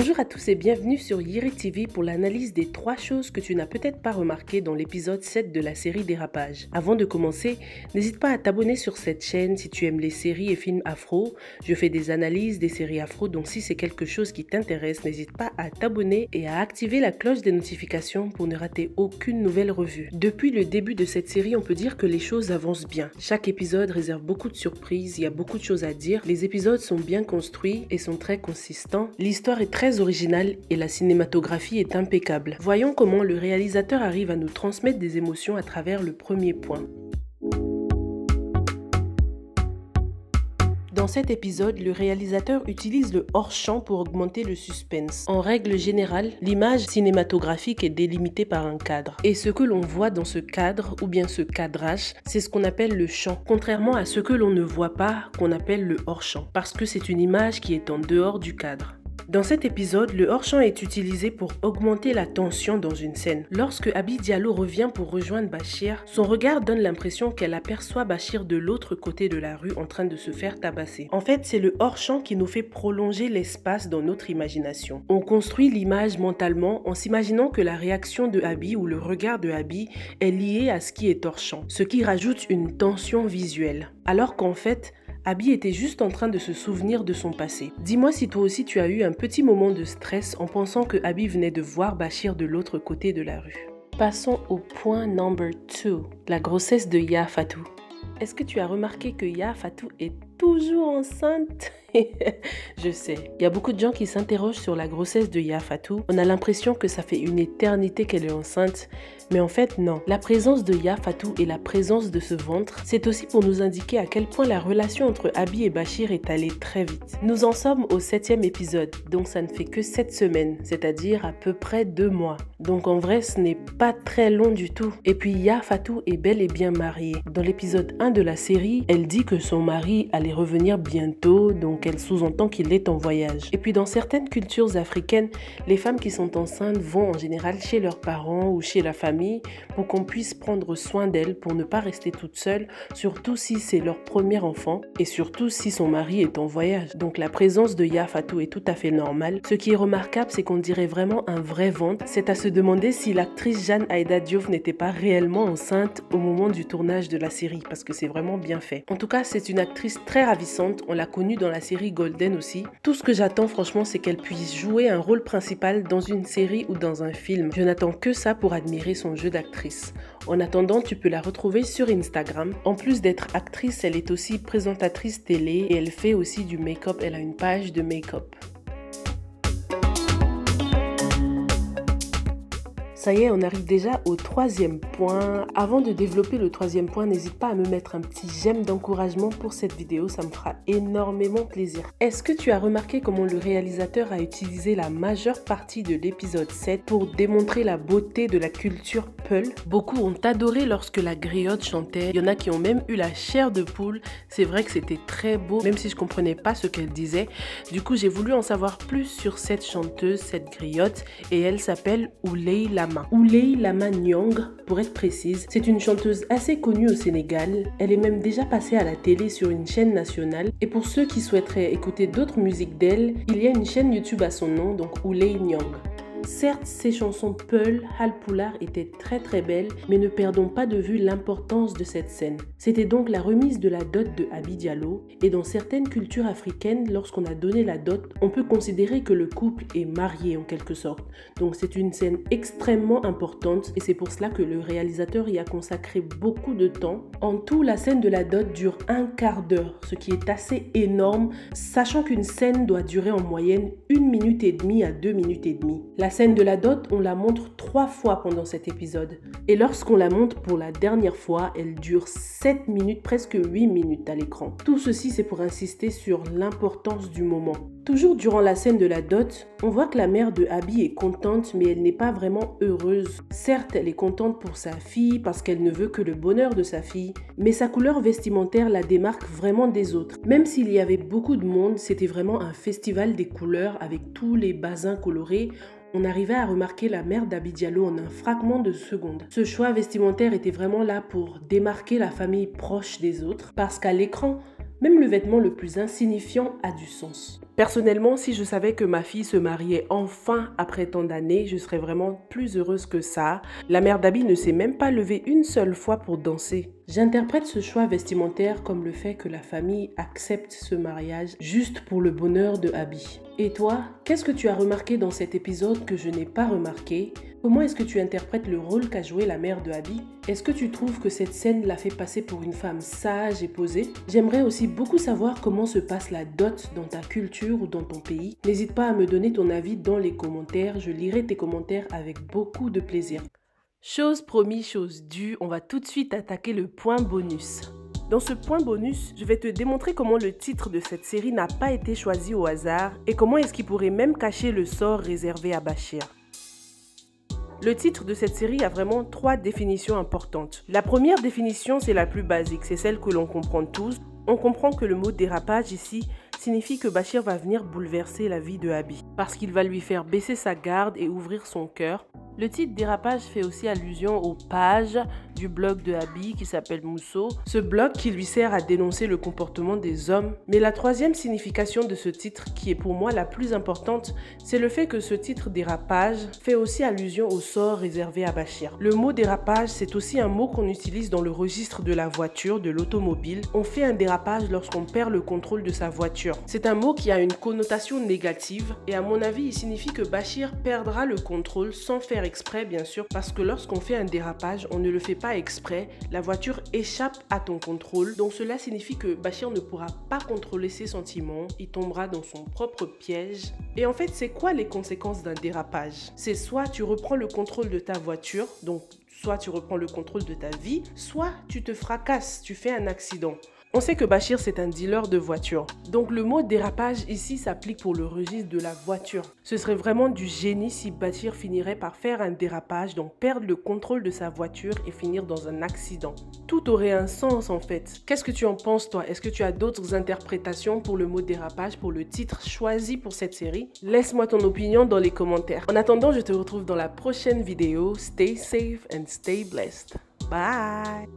Bonjour à tous et bienvenue sur Yiri TV pour l'analyse des 3 choses que tu n'as peut-être pas remarquées dans l'épisode 7 de la série Dérapage. Avant de commencer, n'hésite pas à t'abonner sur cette chaîne si tu aimes les séries et films afro. Je fais des analyses des séries afro, donc si c'est quelque chose qui t'intéresse, n'hésite pas à t'abonner et à activer la cloche des notifications pour ne rater aucune nouvelle revue. Depuis le début de cette série, on peut dire que les choses avancent bien. Chaque épisode réserve beaucoup de surprises, il y a beaucoup de choses à dire, les épisodes sont bien construits et sont très consistants. L'histoire est très originale et la cinématographie est impeccable. Voyons comment le réalisateur arrive à nous transmettre des émotions à travers le premier point. Dans cet épisode, le réalisateur utilise le hors-champ pour augmenter le suspense. En règle générale, l'image cinématographique est délimitée par un cadre. Et ce que l'on voit dans ce cadre, ou bien ce cadrage, c'est ce qu'on appelle le champ. Contrairement à ce que l'on ne voit pas, qu'on appelle le hors-champ. Parce que c'est une image qui est en dehors du cadre. Dans cet épisode, le hors-champ est utilisé pour augmenter la tension dans une scène. Lorsque Abi Diallo revient pour rejoindre Bachir, son regard donne l'impression qu'elle aperçoit Bachir de l'autre côté de la rue en train de se faire tabasser. En fait, c'est le hors-champ qui nous fait prolonger l'espace dans notre imagination. On construit l'image mentalement en s'imaginant que la réaction de Abi ou le regard de Abi est lié à ce qui est hors-champ, ce qui rajoute une tension visuelle. Alors qu'en fait, Abi était juste en train de se souvenir de son passé. Dis-moi si toi aussi tu as eu un petit moment de stress en pensant que Abi venait de voir Bachir de l'autre côté de la rue. Passons au point number 2, la grossesse de Yaa Fatou. Est-ce que tu as remarqué que Yaa Fatou est toujours enceinte? Je sais, il y a beaucoup de gens qui s'interrogent sur la grossesse de Yaa Fatou. On a l'impression que ça fait une éternité qu'elle est enceinte, mais en fait non. La présence de Yaa Fatou et la présence de ce ventre, c'est aussi pour nous indiquer à quel point la relation entre Abi et Bachir est allée très vite. Nous en sommes au 7e épisode, donc ça ne fait que 7 semaines, c'est-à-dire à peu près 2 mois. Donc en vrai, ce n'est pas très long du tout. Et puis Yaa Fatou est bel et bien mariée. Dans l'épisode 1 de la série, elle dit que son mari allait revenir bientôt, donc elle sous-entend qu'il est en voyage. Et puis dans certaines cultures africaines, les femmes qui sont enceintes vont en général chez leurs parents ou chez la famille pour qu'on puisse prendre soin d'elles pour ne pas rester toute seule, surtout si c'est leur premier enfant et surtout si son mari est en voyage. Donc la présence de Yaa Fatou est tout à fait normale. Ce qui est remarquable, c'est qu'on dirait vraiment un vrai ventre. C'est à se demander si l'actrice Jeanne Aïda Diop n'était pas réellement enceinte au moment du tournage de la série, parce que c'est vraiment bien fait. En tout cas, c'est une actrice très ravissante. On l'a connue dans la série Golden aussi. Tout ce que j'attends franchement, c'est qu'elle puisse jouer un rôle principal dans une série ou dans un film. Je n'attends que ça pour admirer son jeu d'actrice. En attendant, tu peux la retrouver sur Instagram. En plus d'être actrice, elle est aussi présentatrice télé et elle fait aussi du make-up. Elle a une page de make-up. Ça y est, on arrive déjà au 3e point. Avant de développer le 3e point, n'hésite pas à me mettre un petit j'aime d'encouragement pour cette vidéo, ça me fera énormément plaisir. Est-ce que tu as remarqué comment le réalisateur a utilisé la majeure partie de l'épisode 7 pour démontrer la beauté de la culture Peul? Beaucoup ont adoré lorsque la griotte chantait, il y en a qui ont même eu la chair de poule. C'est vrai que c'était très beau, même si je comprenais pas ce qu'elle disait. Du coup, j'ai voulu en savoir plus sur cette chanteuse, cette griotte, et elle s'appelle Ouleye Lama. Ouleye Lama Nyong, pour être précise, c'est une chanteuse assez connue au Sénégal. Elle est même déjà passée à la télé sur une chaîne nationale. Et pour ceux qui souhaiteraient écouter d'autres musiques d'elle, il y a une chaîne YouTube à son nom, donc Ouleye Nyong. Certes, ces chansons Peul, Halpulaar étaient très belles, mais ne perdons pas de vue l'importance de cette scène. C'était donc la remise de la dot de Abi Diallo, et dans certaines cultures africaines, lorsqu'on a donné la dot, on peut considérer que le couple est marié en quelque sorte. Donc c'est une scène extrêmement importante, et c'est pour cela que le réalisateur y a consacré beaucoup de temps. En tout, la scène de la dot dure 1/4 d'heure, ce qui est assez énorme, sachant qu'une scène doit durer en moyenne 1 minute et demie à 2 minutes et demie. La scène de la dot, on la montre 3 fois pendant cet épisode. Et lorsqu'on la montre pour la dernière fois, elle dure 7 minutes, presque 8 minutes à l'écran. Tout ceci, c'est pour insister sur l'importance du moment. Toujours durant la scène de la dot, on voit que la mère de Abi est contente, mais elle n'est pas vraiment heureuse. Certes, elle est contente pour sa fille parce qu'elle ne veut que le bonheur de sa fille, mais sa couleur vestimentaire la démarque vraiment des autres. Même s'il y avait beaucoup de monde, c'était vraiment un festival des couleurs avec tous les basins colorés. On arrivait à remarquer la mère d'Abi Diallo en un fragment de seconde. Ce choix vestimentaire était vraiment là pour démarquer la famille proche des autres, parce qu'à l'écran, même le vêtement le plus insignifiant a du sens. Personnellement, si je savais que ma fille se mariait enfin après tant d'années, je serais vraiment plus heureuse que ça. La mère d'Abby ne s'est même pas levée une seule fois pour danser. J'interprète ce choix vestimentaire comme le fait que la famille accepte ce mariage juste pour le bonheur de Abby. Et toi, qu'est-ce que tu as remarqué dans cet épisode que je n'ai pas remarqué? Comment est-ce que tu interprètes le rôle qu'a joué la mère de Abby? Est-ce que tu trouves que cette scène l'a fait passer pour une femme sage et posée? J'aimerais aussi beaucoup savoir comment se passe la dot dans ta culture ou dans ton pays. N'hésite pas à me donner ton avis dans les commentaires, je lirai tes commentaires avec beaucoup de plaisir. Chose promis, chose due, on va tout de suite attaquer le point bonus. Dans ce point bonus, je vais te démontrer comment le titre de cette série n'a pas été choisi au hasard et comment est-ce qu'il pourrait même cacher le sort réservé à Bashir. Le titre de cette série a vraiment 3 définitions importantes. La première définition, c'est la plus basique, c'est celle que l'on comprend tous. On comprend que le mot dérapage ici signifie que Bashir va venir bouleverser la vie de Abby, parce qu'il va lui faire baisser sa garde et ouvrir son cœur. Le titre dérapage fait aussi allusion aux pages du blog de Abby qui s'appelle Musso, ce blog qui lui sert à dénoncer le comportement des hommes. Mais la troisième signification de ce titre, qui est pour moi la plus importante, c'est le fait que ce titre dérapage fait aussi allusion au sort réservé à Bashir. Le mot dérapage, c'est aussi un mot qu'on utilise dans le registre de la voiture, de l'automobile. On fait un dérapage lorsqu'on perd le contrôle de sa voiture. C'est un mot qui a une connotation négative et à mon avis, il signifie que Bashir perdra le contrôle sans faire exprès bien sûr, parce que lorsqu'on fait un dérapage, on ne le fait pas exprès, la voiture échappe à ton contrôle, donc cela signifie que Bashir ne pourra pas contrôler ses sentiments, il tombera dans son propre piège. Et en fait, c'est quoi les conséquences d'un dérapage? C'est soit tu reprends le contrôle de ta voiture, donc soit tu reprends le contrôle de ta vie, soit tu te fracasses, tu fais un accident. On sait que Bashir, c'est un dealer de voitures. Donc le mot dérapage ici s'applique pour le registre de la voiture. Ce serait vraiment du génie si Bashir finirait par faire un dérapage, donc perdre le contrôle de sa voiture et finir dans un accident. Tout aurait un sens en fait. Qu'est-ce que tu en penses toi? Est-ce que tu as d'autres interprétations pour le mot dérapage, pour le titre choisi pour cette série? Laisse-moi ton opinion dans les commentaires. En attendant, je te retrouve dans la prochaine vidéo. Stay safe and stay blessed. Bye!